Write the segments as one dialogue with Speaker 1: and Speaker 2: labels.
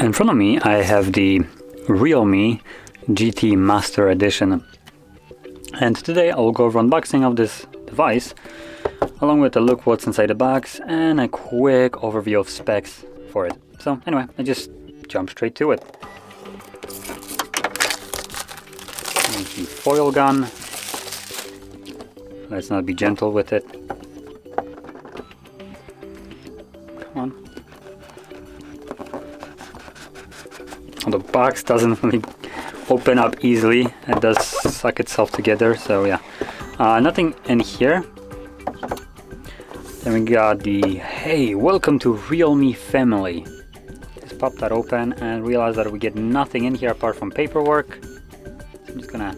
Speaker 1: In front of me I have the REALME GT Master Edition, and today I will go over unboxing of this device along with a look what's inside the box and a quick overview of specs for it. So anyway, I just jump straight to it. Here's the foil gun. Let's not be gentle with it. Come on. The box doesn't really open up easily. It does suck itself together, so yeah. Nothing in here. Then we got the, hey, welcome to REALME family. Just pop that open and realize that we get nothing in here apart from paperwork. So I'm just gonna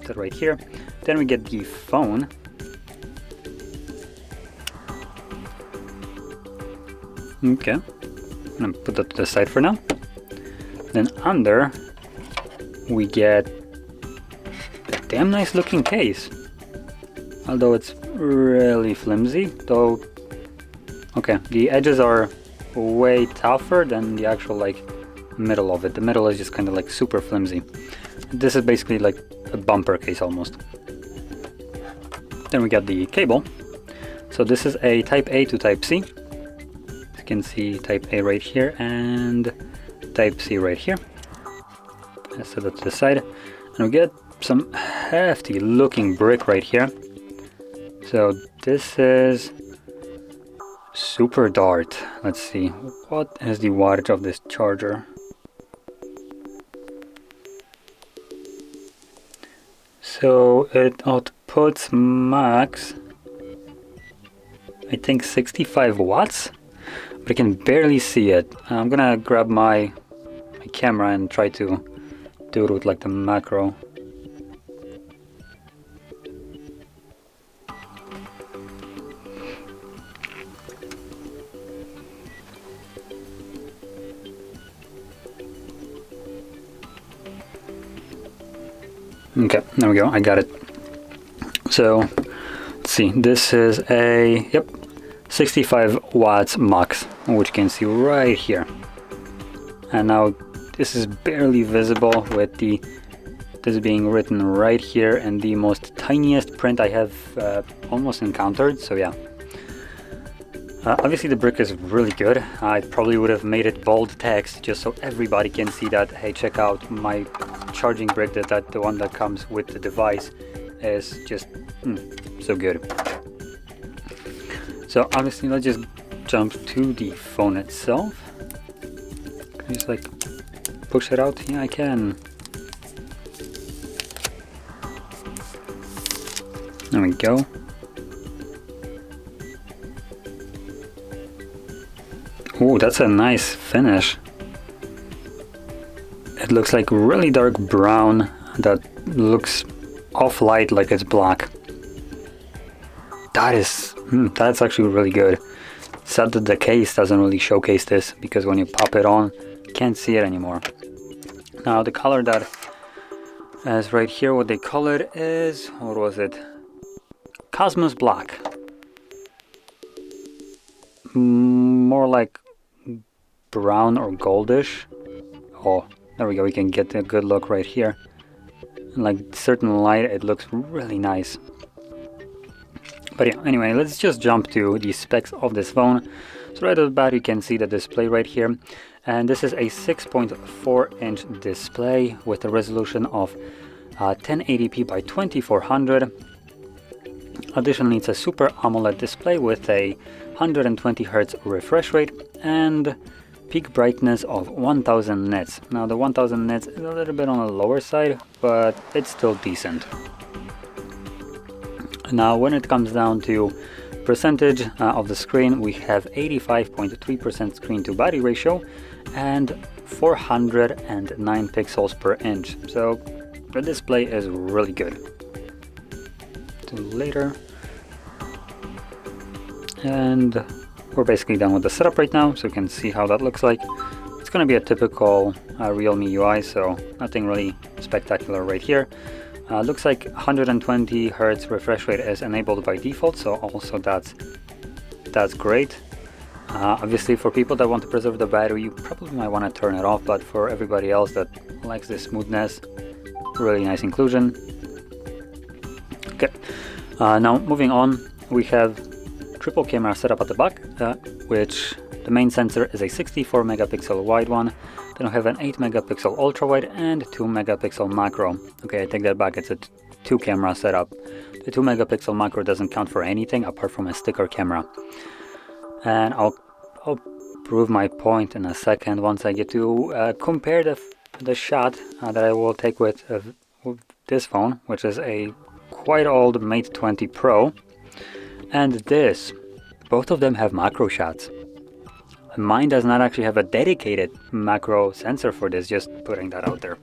Speaker 1: put it right here. Then we get the phone. Okay, I'm gonna put that to the side for now. Then under we get a damn nice looking case, although it's really flimsy. Though, okay, the edges are way tougher than the actual like middle of it. The middle is just kind of like super flimsy. This is basically like a bumper case almost. Then we got the cable. So this is a Type A to Type C. You can see Type A right here and Type C right here. Let's set that to the side, and we get some hefty looking brick right here. So this is super dart. Let's see, what is the wattage of this charger? So it outputs max, I think 65 watts, but I can barely see it. I'm gonna grab my camera and try to do it with like the macro. Okay, there we go, I got it. So let's see, this is a, yep, 65 watts max, which you can see right here. And now this is barely visible with this being written right here in the most tiniest print I have almost encountered. So yeah, obviously the brick is really good. I probably would have made it bold text just so everybody can see that, hey, check out my charging brick, that the one that comes with the device is just so good. So obviously let's just jump to the phone itself. Can I just like push it out? Yeah, I can. There we go. Oh, that's a nice finish. It looks like really dark brown that looks off light like it's black. That is, that's actually really good. Sad that the case doesn't really showcase this, because when you pop it on, you can't see it anymore. Now the color that is right here, what they call it is, what was it? Cosmos Black. More like brown or goldish. Oh, there we go, we can get a good look right here. And like certain light, it looks really nice. But yeah, anyway, let's just jump to the specs of this phone. So right off the bat, you can see the display right here. And this is a 6.4 inch display with a resolution of 1080p by 2400. Additionally, it's a Super AMOLED display with a 120 Hz refresh rate and peak brightness of 1000 nits. Now the 1000 nits is a little bit on the lower side, but it's still decent. Now when it comes down to percentage of the screen, we have 85.3% screen to body ratio and 409 pixels per inch. So the display is really good. To later. And we're basically done with the setup right now, so you can see how that looks like. It's going to be a typical REALME UI, so nothing really spectacular right here. Looks like 120 Hz refresh rate is enabled by default, so also that's great. Obviously for people that want to preserve the battery, you probably might want to turn it off, but for everybody else that likes this smoothness, really nice inclusion. Okay, now moving on, we have triple camera setup at the back, which the main sensor is a 64 megapixel wide one. Then we have an 8 megapixel ultra wide and 2 megapixel macro. Okay, I take that back, it's a 2 camera setup. The 2 megapixel macro doesn't count for anything apart from a sticker camera. And I'll prove my point in a second once I get to compare the shot that I will take with this phone, which is a quite old Mate 20 Pro, and this. Both of them have macro shots. Mine does not actually have a dedicated macro sensor for this, just putting that out there.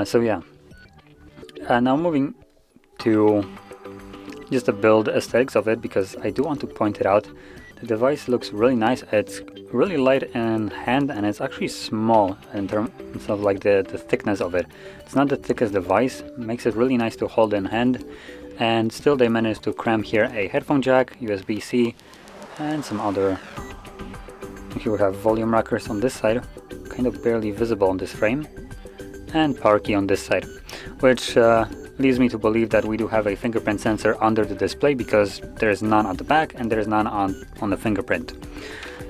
Speaker 1: So yeah. Now moving to just the build aesthetics of it, because I do want to point it out. The device looks really nice. It's really light in hand and it's actually small in terms of like the thickness of it. It's not the thickest device, makes it really nice to hold in hand. And still they managed to cram here a headphone jack, USB-C, and some other. Here we have volume rockers on this side, kind of barely visible on this frame, and power key on this side, which leads me to believe that we do have a fingerprint sensor under the display, because there's none at the back and there's none on the fingerprint.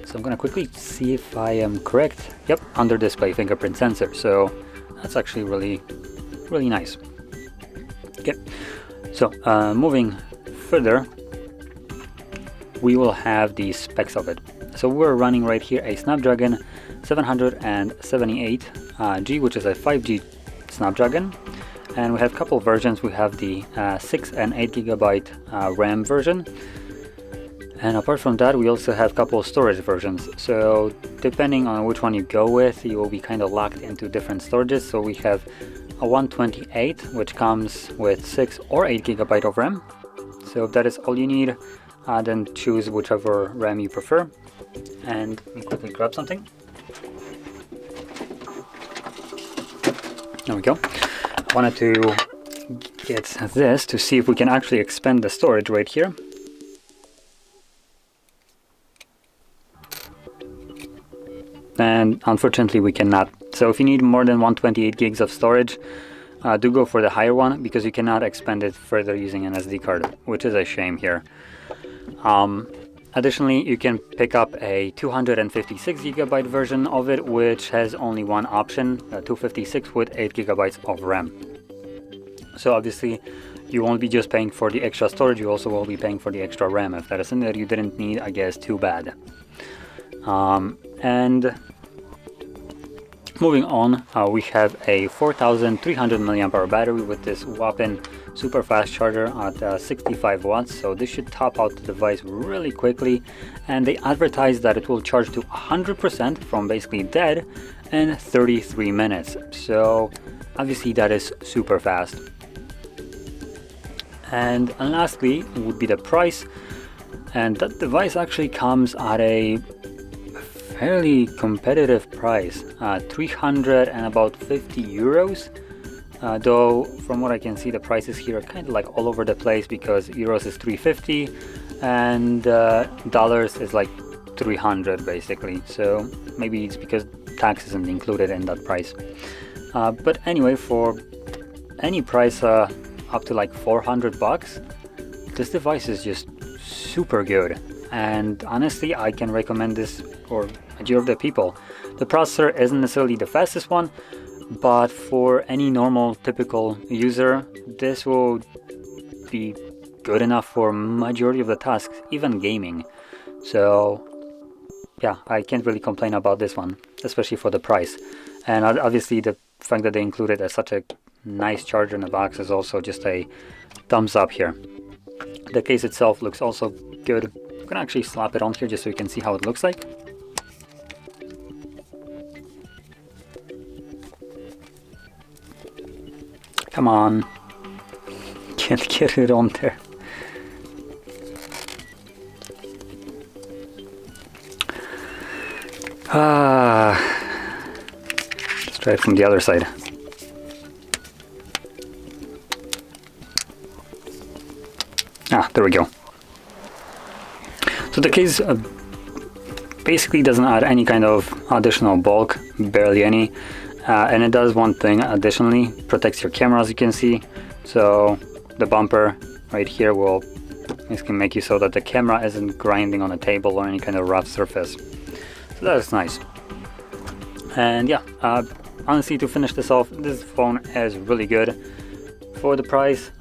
Speaker 1: So I'm gonna quickly see if I am correct. Yep, under display fingerprint sensor. So that's actually really nice. Okay, so moving further, we will have the specs of it. So we're running right here a Snapdragon 778G, which is a 5G Snapdragon, and we have a couple versions. We have the 6 and 8 gigabyte RAM version, and apart from that we also have a couple of storage versions. So depending on which one you go with, you will be kind of locked into different storages. So we have a 128, which comes with 6 or 8 gigabyte of RAM. So if that is all you need, then choose whichever RAM you prefer. And let me quickly grab something. There we go. I wanted to get this to see if we can actually expand the storage right here. And unfortunately we cannot. So if you need more than 128 gigs of storage, do go for the higher one, because you cannot expand it further using an SD card, which is a shame here. Additionally, you can pick up a 256 gigabyte version of it, which has only one option, 256 with 8 gigabytes of RAM. So obviously you won't be just paying for the extra storage, you also will be paying for the extra RAM. If that is something that you didn't need, I guess too bad. And moving on, we have a 4300 mAh battery with this whopping super fast charger at 65 watts. So this should top out the device really quickly, and they advertise that it will charge to 100% from basically dead in 33 minutes. So obviously that is super fast. And lastly would be the price, and that device actually comes at a fairly competitive price, 350 euros. Though from what I can see, the prices here are kind of like all over the place, because euros is 350 and dollars is like 300 basically. So maybe it's because tax isn't included in that price. But anyway, for any price up to like 400 bucks, this device is just super good. And honestly, I can recommend this for majority of the people. The processor isn't necessarily the fastest one, but for any normal typical user, this will be good enough for majority of the tasks, even gaming. So yeah, I can't really complain about this one, especially for the price. And obviously the fact that they included such a nice charger in the box is also just a thumbs up here. The case itself looks also good. I'm gonna actually slap it on here just so you can see how it looks like. Come on, can't get it on there. Let's try it from the other side. There we go. So the case basically doesn't add any kind of additional bulk, barely any. And it does one thing additionally, protects your camera, as you can see. So the bumper right here will basically make you so that the camera isn't grinding on a table or any kind of rough surface. So that is nice. And yeah, honestly, to finish this off, this phone is really good for the price.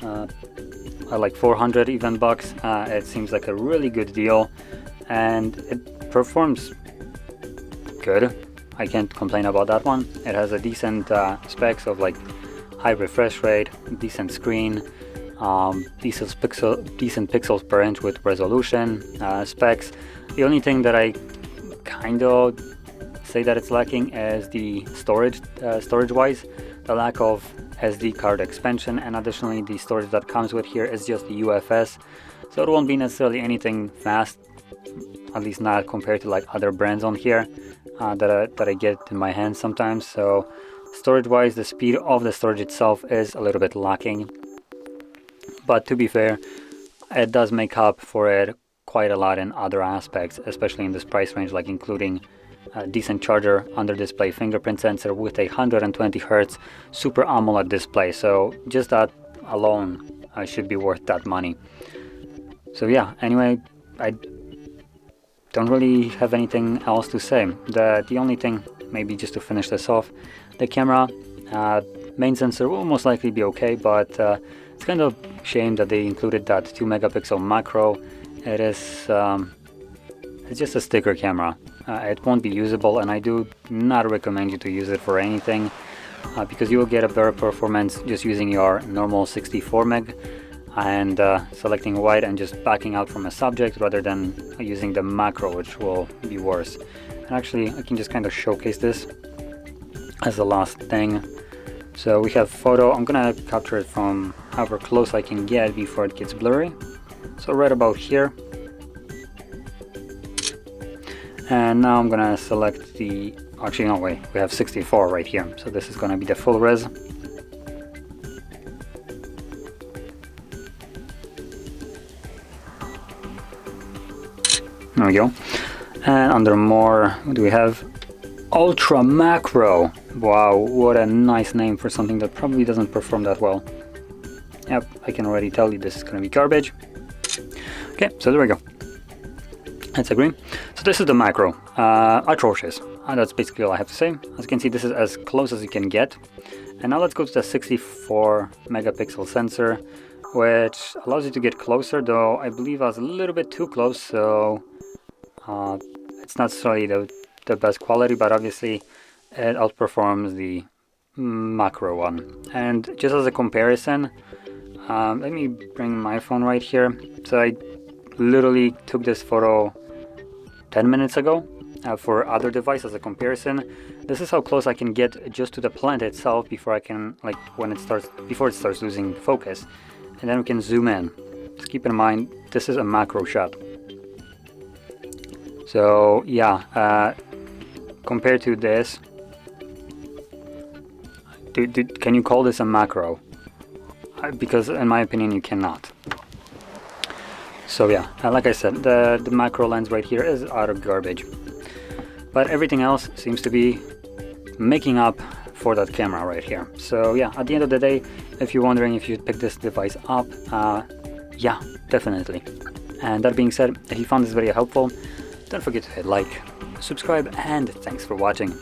Speaker 1: Like 400 even bucks. It seems like a really good deal, and it performs good. I can't complain about that one. It has a decent specs of like high refresh rate, decent screen, decent pixels per inch with resolution specs. The only thing that I kind of say that it's lacking is the storage wise, the lack of SD card expansion, and additionally the storage that comes with here is just the UFS, so it won't be necessarily anything fast, at least not compared to like other brands on here that I get in my hands sometimes. So storage wise, the speed of the storage itself is a little bit lacking, but to be fair, it does make up for it quite a lot in other aspects, especially in this price range, like including a decent charger, under display fingerprint sensor with a 120 Hz Super AMOLED display. So just that alone should be worth that money. So yeah, anyway, I don't really have anything else to say. The only thing, maybe just to finish this off, the camera, main sensor will most likely be okay, but it's kind of shame that they included that 2 megapixel macro. It is it's just a sticker camera. It won't be usable, and I do not recommend you to use it for anything, because you will get a better performance just using your normal 64 meg and selecting wide and just backing out from a subject rather than using the macro, which will be worse. And actually, I can just kind of showcase this as the last thing. So we have photo. I'm gonna capture it from however close I can get before it gets blurry. So right about here. And now I'm gonna select the, actually no, wait, we have 64 right here, so this is gonna be the full res. There we go. And under more, what do we have? Ultra Macro. Wow, what a nice name for something that probably doesn't perform that well. Yep, I can already tell you this is gonna be garbage. Okay, so there we go. Let's agree. So this is the macro, atrocious. That's basically all I have to say. As you can see, this is as close as you can get. And now let's go to the 64 megapixel sensor, which allows you to get closer, though I believe I was a little bit too close, so it's not necessarily the best quality, but obviously it outperforms the macro one. And just as a comparison, let me bring my phone right here. So I literally took this photo 10 minutes ago for other device as a comparison. This is how close I can get just to the plant itself before I can, like, before it starts losing focus, and then we can zoom in. Just keep in mind this is a macro shot. So yeah, compared to this, can you call this a macro? Because in my opinion you cannot. So yeah, like I said, the macro lens right here is utter garbage. But everything else seems to be making up for that camera right here. So yeah, at the end of the day, if you're wondering if you'd pick this device up, yeah, definitely. And that being said, if you found this video helpful, don't forget to hit like, subscribe, and thanks for watching.